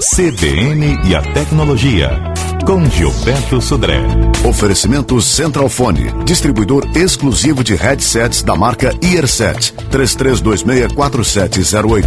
CBN e a tecnologia, com Gilberto Sudré. Oferecimento Centralfone, distribuidor exclusivo de headsets da marca Earset, 33264708.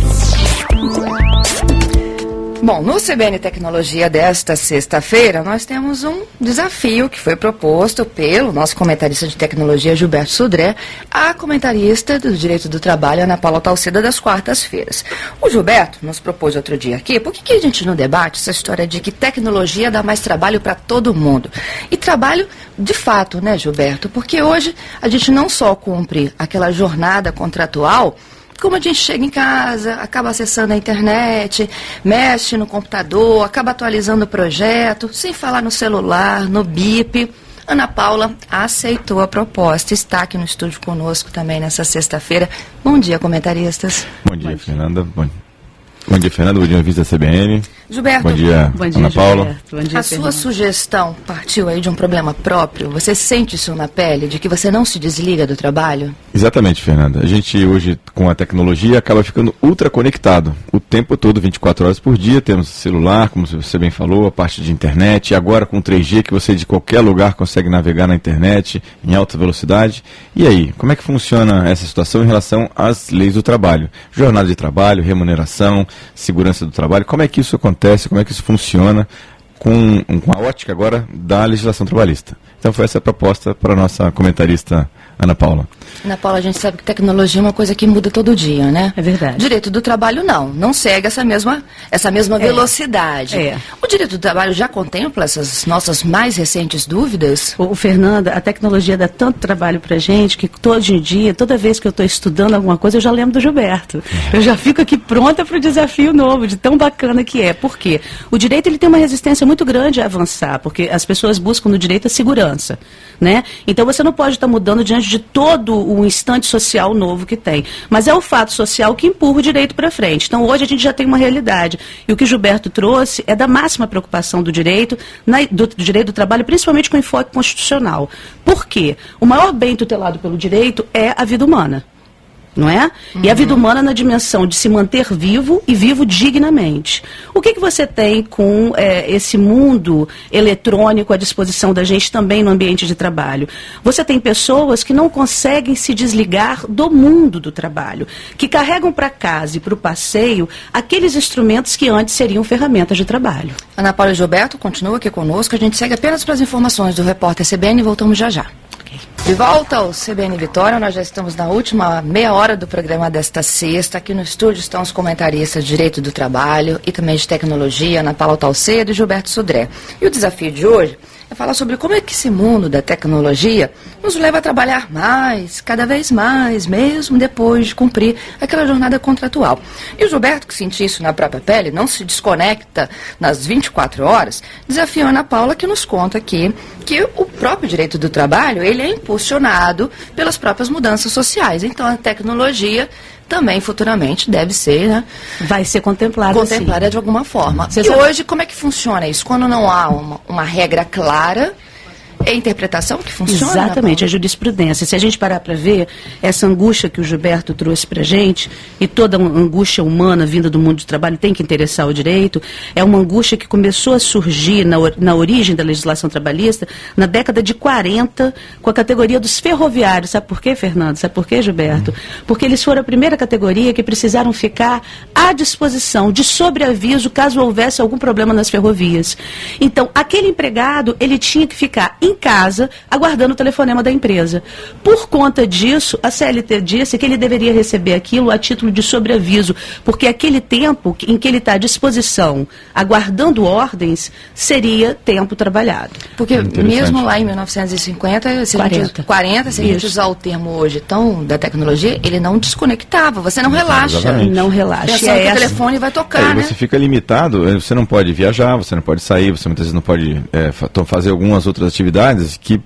Bom, no CBN Tecnologia desta sexta-feira, nós temos um desafio que foi proposto pelo nosso comentarista de tecnologia, Gilberto Sudré, à comentarista do Direito do Trabalho, Ana Paula Talceda, das quartas-feiras. O Gilberto nos propôs outro dia aqui, por que a gente não debate essa história de que tecnologia dá mais trabalho para todo mundo? E trabalho de fato, né, Gilberto? Porque hoje a gente não só cumpre aquela jornada contratual, como a gente chega em casa, acaba acessando a internet, mexe no computador, acaba atualizando o projeto, sem falar no celular, no bip. Ana Paula aceitou a proposta, está aqui no estúdio conosco também nessa sexta-feira. Bom dia, comentaristas. Bom dia, Fernanda. Bom dia, Fernanda. Bom dia, vice da CBN. Gilberto, bom dia, Ana Paula. Bom dia, a sua sugestão partiu aí de um problema próprio? Você sente isso na pele, de que você não se desliga do trabalho? Exatamente, Fernanda. A gente hoje, com a tecnologia, acaba ficando ultra conectado. O tempo todo, 24 horas por dia, temos celular, como você bem falou, a parte de internet, e agora com 3G, que você de qualquer lugar consegue navegar na internet em alta velocidade. E aí, como é que funciona essa situação em relação às leis do trabalho? Jornada de trabalho, remuneração, segurança do trabalho, como é que isso acontece? Como é que isso funciona com a ótica agora da legislação trabalhista? Então foi essa a proposta para a nossa comentarista Ana Paula. Ana Paula, a gente sabe que tecnologia é uma coisa que muda todo dia, né? É verdade. Direito do trabalho não segue essa mesma velocidade. O direito do trabalho já contempla essas nossas mais recentes dúvidas? Fernanda, a tecnologia dá tanto trabalho pra gente que hoje em dia, toda vez que eu estou estudando alguma coisa, eu já lembro do Gilberto. Eu já fico aqui pronta para o desafio novo, de tão bacana que é. Por quê? O direito ele tem uma resistência muito grande a avançar, porque as pessoas buscam no direito a segurança, né? Então você não pode estar mudando diante de todo o instante social novo que tem. Mas é o fato social que empurra o direito para frente. Então hoje a gente já tem uma realidade. E o que o Gilberto trouxe é da máxima preocupação do direito, do direito do trabalho, principalmente com enfoque constitucional. Por quê? O maior bem tutelado pelo direito é a vida humana. Não é? E a vida humana na dimensão de se manter vivo e vivo dignamente. O que você tem com esse mundo eletrônico à disposição da gente também no ambiente de trabalho? Você tem pessoas que não conseguem se desligar do mundo do trabalho, que carregam para casa e para o passeio aqueles instrumentos que antes seriam ferramentas de trabalho. Ana Paula e Gilberto, continua aqui conosco. A gente segue apenas para as informações do repórter CBN e voltamos já já. De volta ao CBN Vitória, nós já estamos na última meia hora do programa desta sexta. Aqui no estúdio estão os comentaristas de Direito do Trabalho e também de Tecnologia, Ana Paula Talceda e Gilberto Sudré. E o desafio de hoje é falar sobre como é que esse mundo da tecnologia nos leva a trabalhar mais, cada vez mais, mesmo depois de cumprir aquela jornada contratual. E o Gilberto, que sentiu isso na própria pele, não se desconecta nas 24 horas, desafiou a Ana Paula, que nos conta aqui que o próprio direito do trabalho, ele é impulsionado pelas próprias mudanças sociais. Então a tecnologia também futuramente deve ser, né? Vai ser contemplada de alguma forma. E hoje, como é que funciona isso? Quando não há uma regra clara, é a interpretação que funciona? Exatamente, a jurisprudência. Se a gente parar para ver, essa angústia que o Gilberto trouxe para a gente, e toda uma angústia humana vinda do mundo do trabalho tem que interessar o direito, é uma angústia que começou a surgir na origem da legislação trabalhista na década de 40, com a categoria dos ferroviários. Sabe por quê, Fernando? Sabe por quê, Gilberto? Porque eles foram a primeira categoria que precisaram ficar à disposição de sobreaviso caso houvesse algum problema nas ferrovias. Então, aquele empregado, ele tinha que ficar em casa, aguardando o telefonema da empresa. Por conta disso, a CLT disse que ele deveria receber aquilo a título de sobreaviso, porque aquele tempo em que ele está à disposição, aguardando ordens, seria tempo trabalhado. Porque mesmo lá em 1950, se a gente usar o termo hoje da tecnologia, ele não desconectava, você não relaxa. Exatamente. Não relaxa. Pensando que o telefone vai tocar, né? Você fica limitado, você não pode viajar, você não pode sair, você muitas vezes não pode fazer algumas outras atividades que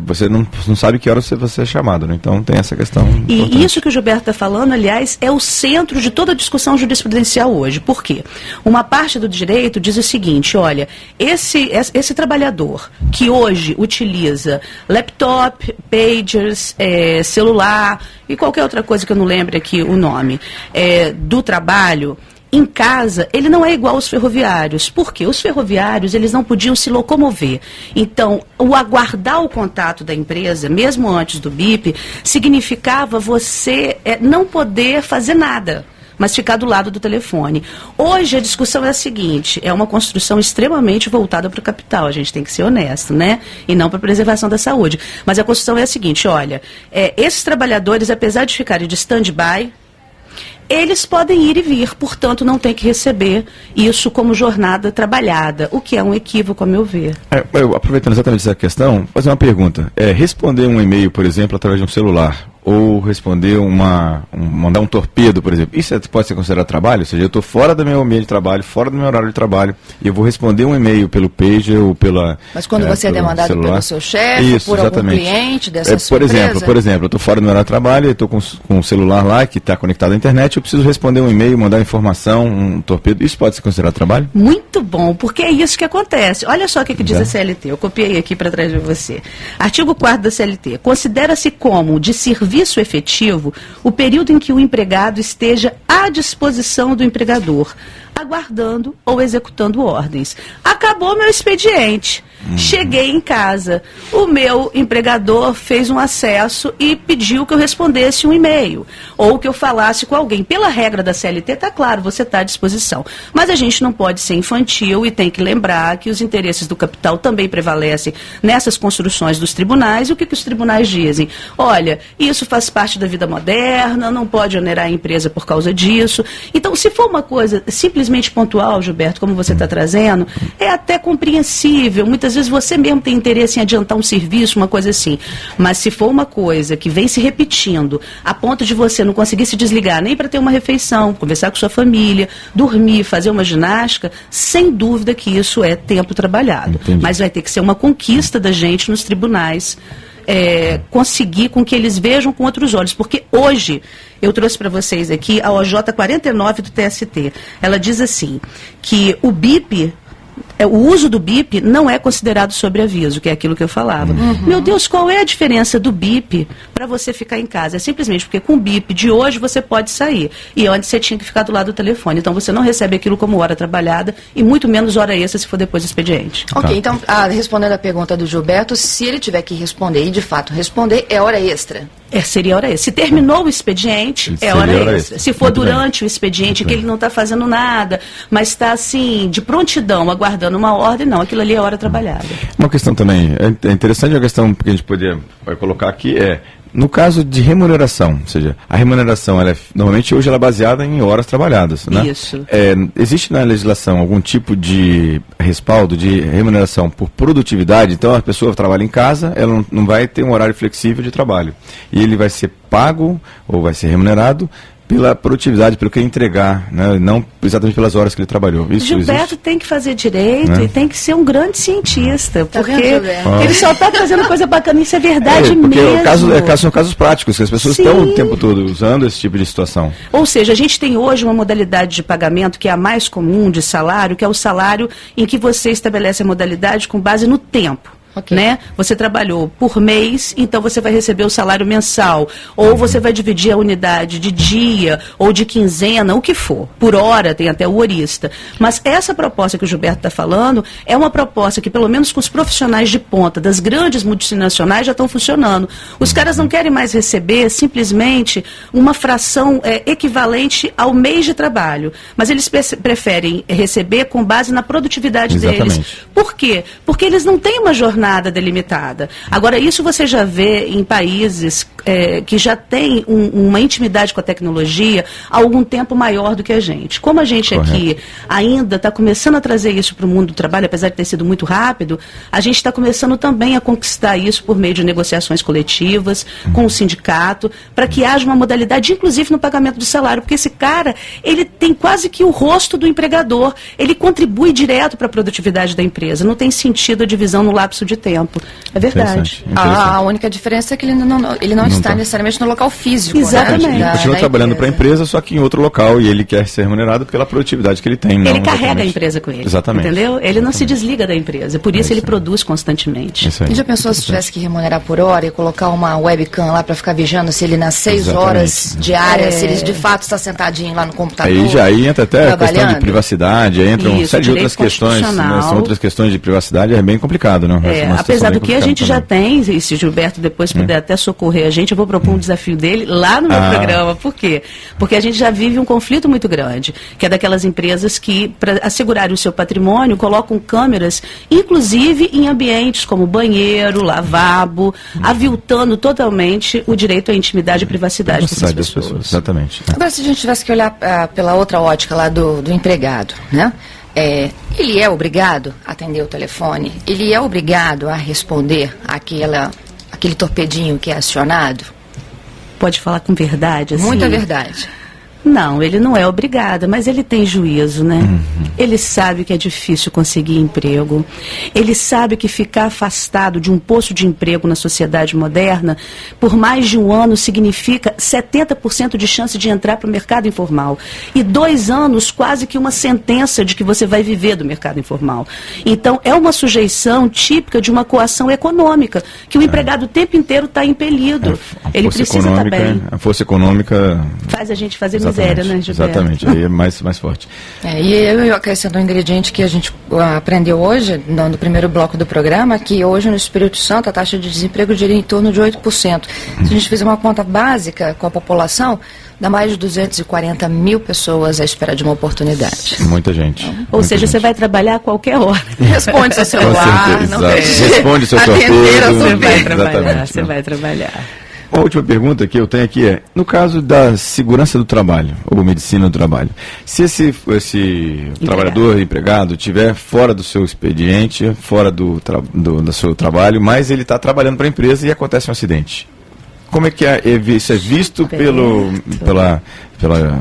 você não sabe que hora você é chamado, né? Então tem essa questão. E isso que o Gilberto está falando, aliás, é o centro de toda a discussão jurisprudencial hoje. Por quê? Uma parte do direito diz o seguinte: olha, esse trabalhador que hoje utiliza laptop, pagers, celular e qualquer outra coisa que eu não lembre aqui o nome, do trabalho, em casa, ele não é igual aos ferroviários. Por quê? Os ferroviários, eles não podiam se locomover. Então, o aguardar o contato da empresa, mesmo antes do BIP, significava você não poder fazer nada, mas ficar do lado do telefone. Hoje a discussão é a seguinte, é uma construção extremamente voltada para o capital, a gente tem que ser honesto, né? E não para a preservação da saúde. Mas a construção é a seguinte, olha, esses trabalhadores, apesar de ficarem de stand-by, eles podem ir e vir, portanto, não tem que receber isso como jornada trabalhada, o que é um equívoco, a meu ver. Aproveitando exatamente essa questão, vou fazer uma pergunta. Responder um e-mail, por exemplo, através de um celular, ou responder mandar um torpedo, por exemplo, isso pode ser considerado trabalho? Ou seja, eu estou fora do meu ambiente de trabalho, fora do meu horário de trabalho, e eu vou responder um e-mail pelo pager ou pela Mas quando você é demandado celular, pelo seu chefe, por exatamente. Algum cliente dessa sua empresa? Por exemplo, eu estou fora do meu horário de trabalho, eu estou com um celular lá que está conectado à internet, eu preciso responder um e-mail, mandar informação, um torpedo, isso pode ser considerado trabalho? Muito bom, porque é isso que acontece. Olha só o que diz a CLT, eu copiei aqui para trás de você. Artigo 4º da CLT, considera-se como de serviço efetivo o período em que o empregado esteja à disposição do empregador, aguardando ou executando ordens. Acabou meu expediente. Cheguei em casa. O meu empregador fez um acesso e pediu que eu respondesse um e-mail. Ou que eu falasse com alguém. Pela regra da CLT, está claro, você está à disposição. Mas a gente não pode ser infantil e tem que lembrar que os interesses do capital também prevalecem nessas construções dos tribunais. E o que os tribunais dizem? Olha, isso faz parte da vida moderna, não pode onerar a empresa por causa disso. Então, se for uma coisa simplesmente pontual, Gilberto, como você está trazendo, é até compreensível. Muitas vezes você mesmo tem interesse em adiantar um serviço, uma coisa assim. Mas se for uma coisa que vem se repetindo, a ponto de você não conseguir se desligar nem para ter uma refeição, conversar com sua família, dormir, fazer uma ginástica, sem dúvida que isso é tempo trabalhado. Entendi. Mas vai ter que ser uma conquista da gente nos tribunais, conseguir com que eles vejam com outros olhos. Porque hoje, eu trouxe para vocês aqui a OJ 49 do TST. Ela diz assim, que o BIP... o uso do BIP não é considerado sobreaviso, que é aquilo que eu falava. Meu Deus, qual é a diferença do BIP para você ficar em casa? É simplesmente porque com o BIP de hoje você pode sair. E antes você tinha que ficar do lado do telefone. Então você não recebe aquilo como hora trabalhada e muito menos hora extra se for depois do expediente. Ok, então respondendo a pergunta do Gilberto, se ele tiver que responder e de fato responder, é hora extra? Seria hora extra. Se terminou o expediente, é hora extra. Se for durante o expediente, que ele não está fazendo nada, mas está assim, de prontidão, aguardando uma ordem, não, aquilo ali é hora trabalhada. Uma questão também, é interessante a questão que a gente vai colocar aqui no caso de remuneração, ou seja, a remuneração, normalmente hoje ela é baseada em horas trabalhadas, né? Isso. Existe na legislação algum tipo de respaldo de remuneração por produtividade? Então a pessoa trabalha em casa, ela não vai ter um horário flexível de trabalho. E ele vai ser pago ou vai ser remunerado pela produtividade, pelo que entregar, né? Não exatamente pelas horas que ele trabalhou. Isso Gilberto existe? Tem que fazer direito, né? E tem que ser um grande cientista, porque vendo, ele só está trazendo coisa bacana, isso é verdade porque mesmo. São casos práticos, que as pessoas estão o tempo todo usando esse tipo de situação. Ou seja, a gente tem hoje uma modalidade de pagamento que é a mais comum de salário, que é o salário em que você estabelece a modalidade com base no tempo. Okay. Né? Você trabalhou por mês, então você vai receber o salário mensal. Ou você vai dividir a unidade de dia ou de quinzena, o que for. Por hora, tem até o horista. Mas essa proposta que o Gilberto está falando é uma proposta que, pelo menos com os profissionais de ponta das grandes multinacionais, já estão funcionando. Os caras não querem mais receber simplesmente uma fração equivalente ao mês de trabalho. Mas eles preferem receber com base na produtividade deles. Por quê? Porque eles não têm uma jornada delimitada. Agora, isso você já vê em países que já têm uma intimidade com a tecnologia há algum tempo maior do que a gente. Como a gente aqui ainda está começando a trazer isso para o mundo do trabalho, apesar de ter sido muito rápido, a gente está começando também a conquistar isso por meio de negociações coletivas, com o sindicato, para que haja uma modalidade, inclusive no pagamento de salário, porque esse cara, ele tem quase que o rosto do empregador, ele contribui direto para a produtividade da empresa, não tem sentido a divisão no lapso de tempo. É verdade. A única diferença é que ele não está necessariamente no local físico. Exatamente. Né? Ele continua trabalhando para a empresa, só que em outro local, e ele quer ser remunerado pela produtividade que ele tem. Ele carrega a empresa com ele. Exatamente. Entendeu? Ele não se desliga da empresa, por isso ele produz constantemente. E já pensou se tivesse que remunerar por hora e colocar uma webcam lá para ficar vigiando se ele nas 6 horas diárias, se ele de fato está sentadinho lá no computador? Aí entra até a questão de privacidade, aí entra uma série de outras questões, né? São outras questões de privacidade, é bem complicado, né? Apesar do que a gente já tem, e se Gilberto depois puder até socorrer a gente, eu vou propor um desafio dele lá no meu programa. Por quê? Porque a gente já vive um conflito muito grande, que é daquelas empresas que, para assegurar o seu patrimônio, colocam câmeras, inclusive em ambientes como banheiro, lavabo, aviltando totalmente o direito à intimidade e privacidade dessas pessoas. Exatamente. Agora, se a gente tivesse que olhar pela outra ótica lá do empregado, né? Ele é obrigado a atender o telefone? Ele é obrigado a responder aquele torpedinho que é acionado? Pode falar com verdade, assim? Muita verdade. Não, ele não é obrigado, mas ele tem juízo, né? Ele sabe que é difícil conseguir emprego. Ele sabe que ficar afastado de um posto de emprego na sociedade moderna por mais de um ano significa 70% de chance de entrar para o mercado informal. E 2 anos, quase que uma sentença de que você vai viver do mercado informal. Então, é uma sujeição típica de uma coação econômica, que o empregado o tempo inteiro está impelido. Ele precisa estar bem. A força econômica faz a gente fazer miséria, né, Gilberto? Exatamente, aí é mais forte. E eu acrescento um ingrediente que a gente aprendeu hoje, no primeiro bloco do programa, que hoje no Espírito Santo a taxa de desemprego gira em torno de 8%. Se a gente fizer uma conta básica com a população, dá mais de 240 mil pessoas à espera de uma oportunidade. Muita gente. Ou seja, você vai trabalhar a qualquer hora. Responde seu celular, responde seu torpedo. Você vai trabalhar. A última pergunta que eu tenho aqui é, no caso da segurança do trabalho, ou medicina do trabalho, se esse trabalhador, empregado, estiver fora do seu expediente, fora do seu trabalho, mas ele está trabalhando para a empresa e acontece um acidente, como é que isso é visto pela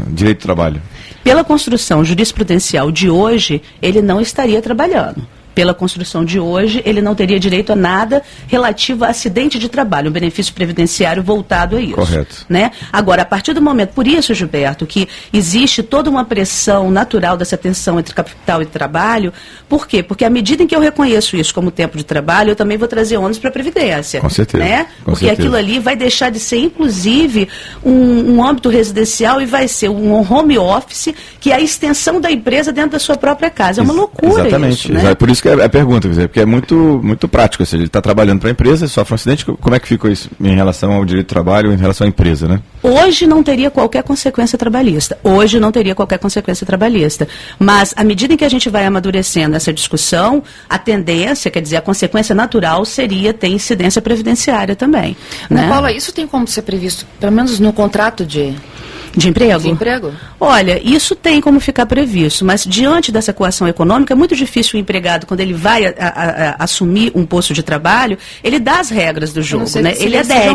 direito do trabalho? Pela construção jurisprudencial de hoje, ele não estaria trabalhando. Pela construção de hoje, ele não teria direito a nada relativo a acidente de trabalho, um benefício previdenciário voltado a isso. Correto. Né? Agora, a partir do momento, por isso, Gilberto, que existe toda uma pressão natural dessa tensão entre capital e trabalho, por quê? Porque à medida em que eu reconheço isso como tempo de trabalho, eu também vou trazer ônus para a Previdência. Com certeza. Né? Porque aquilo ali vai deixar de ser, inclusive, um âmbito residencial e vai ser um home office, que é a extensão da empresa dentro da sua própria casa. É uma loucura. Exatamente. Isso, né? Por isso que é a pergunta, porque é muito prático. Ou seja, ele está trabalhando para a empresa, sofre um acidente, como é que fica isso em relação ao direito do trabalho, em relação à empresa, né? Hoje não teria qualquer consequência trabalhista. Mas, à medida em que a gente vai amadurecendo essa discussão, a tendência, quer dizer, a consequência natural seria ter incidência previdenciária também. Né? Paula, isso tem como ser previsto, pelo menos no contrato de emprego? De emprego? Olha, isso tem como ficar previsto, mas diante dessa coação econômica, é muito difícil o empregado, quando ele vai assumir um posto de trabalho, ele dá as regras do jogo, né? Ele adere.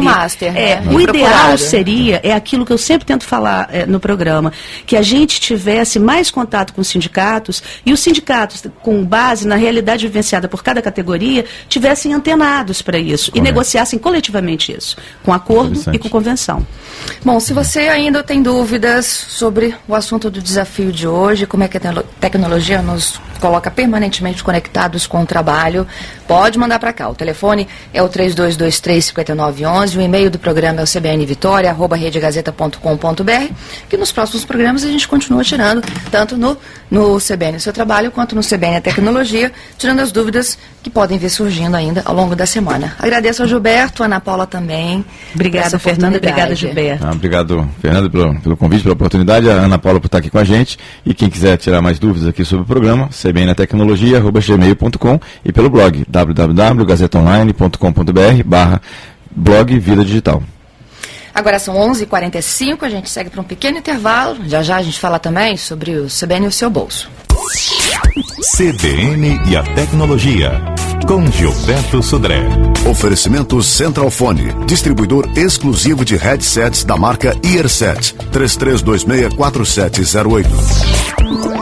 O ideal seria, é aquilo que eu sempre tento falar no programa, que a gente tivesse mais contato com os sindicatos, e os sindicatos, com base na realidade vivenciada por cada categoria, tivessem antenados para isso. Correto. E negociassem coletivamente isso, com acordo e com convenção. Bom, se você ainda tem dúvidas sobre o assunto do desafio de hoje, como é que a tecnologia nos coloca permanentemente conectados com o trabalho, pode mandar para cá. O telefone é o 3223-5911, o e-mail do programa é o cbnvitoria@redegazeta.com.br, que nos próximos programas a gente continua tirando, tanto no CBN Seu Trabalho, quanto no CBN A Tecnologia, tirando as dúvidas que podem vir surgindo ainda ao longo da semana. Agradeço ao Gilberto, a Ana Paula também. Obrigada, Fernanda. Obrigada, Gilberto. Obrigado, Fernanda, pelo convite, pela oportunidade, a Ana Paula por estar aqui com a gente, e quem quiser tirar mais dúvidas aqui sobre o programa, cbnatecnologia@gmail.com, e pelo blog www.gazetaonline.com.br/blog Vida Digital. Agora são 11h45, a gente segue para um pequeno intervalo. Já a gente fala também sobre o CBN e o seu bolso. CBN e a Tecnologia, com Gilberto Sodré. Oferecimento Centralfone, distribuidor exclusivo de headsets da marca Earset, 33264708.